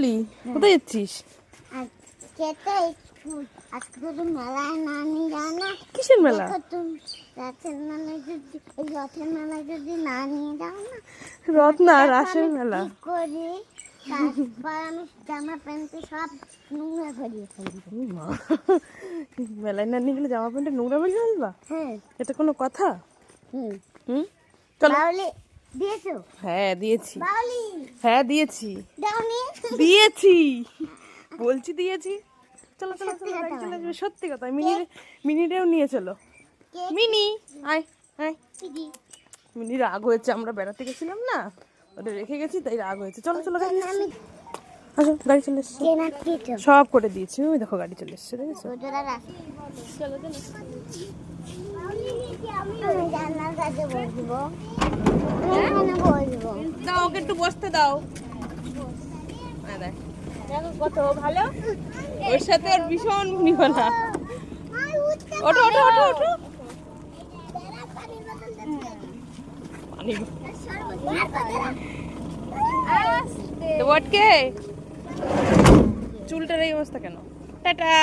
করলি? কোথায় যাচ্ছিস? কিসের মেলা? রথের মেলায় যদি না নিয়ে যাও না, রথ না, রাসের মেলা। করি তারপর আমি জামা প্যান্ট সব নোংরা করিয়ে ফেলবো। মেলায় না নিয়ে গেলে জামা প্যান্টে নোংরা বেরিয়ে ফেলবা? হ্যাঁ। এটা কোনো কথা? হুম। হুম, চলো। বাউলি দিয়েছো? হ্যাঁ দিয়েছি। বাউলি হ্যাঁ দিয়েছি। দাওনি? দিয়েছি, বলছি দিয়েছি। চলো চলো সত্যি চলো, কথা গাড়ি চলে বলো। আসবে। সত্যি কথা। মিনিরেও নিয়ে চলো। কে? মিনি আয় আয়। দিদি। মিনি রাগ হয়েছে, আমরা বেড়াতে গেছিলাম না, ওদের রেখে গেছি তাই রাগ হয়েছে। চলো চলো, গাড়ি আমি আসো, গাড়ি চলে এসছে। কেনা দিয়েছো? সব করে দিয়েছি, ওই দেখো গাড়ি চলে এসছে, দেখেছো? ওটা রাখ। চলো চলো। আমি জানলার কাছে বসবো। এখানে বসবো। দাও ওকে একটু বসতে দাও। হ্যাঁ দেখ, দেখো কত ভালো। ওর সাথে ওর ভীষণ মিফানা। ওঠো ওঠো ওঠো ওঠো। পানি তো বটকে, চুলটার এই অবস্থা কেন? টাটা।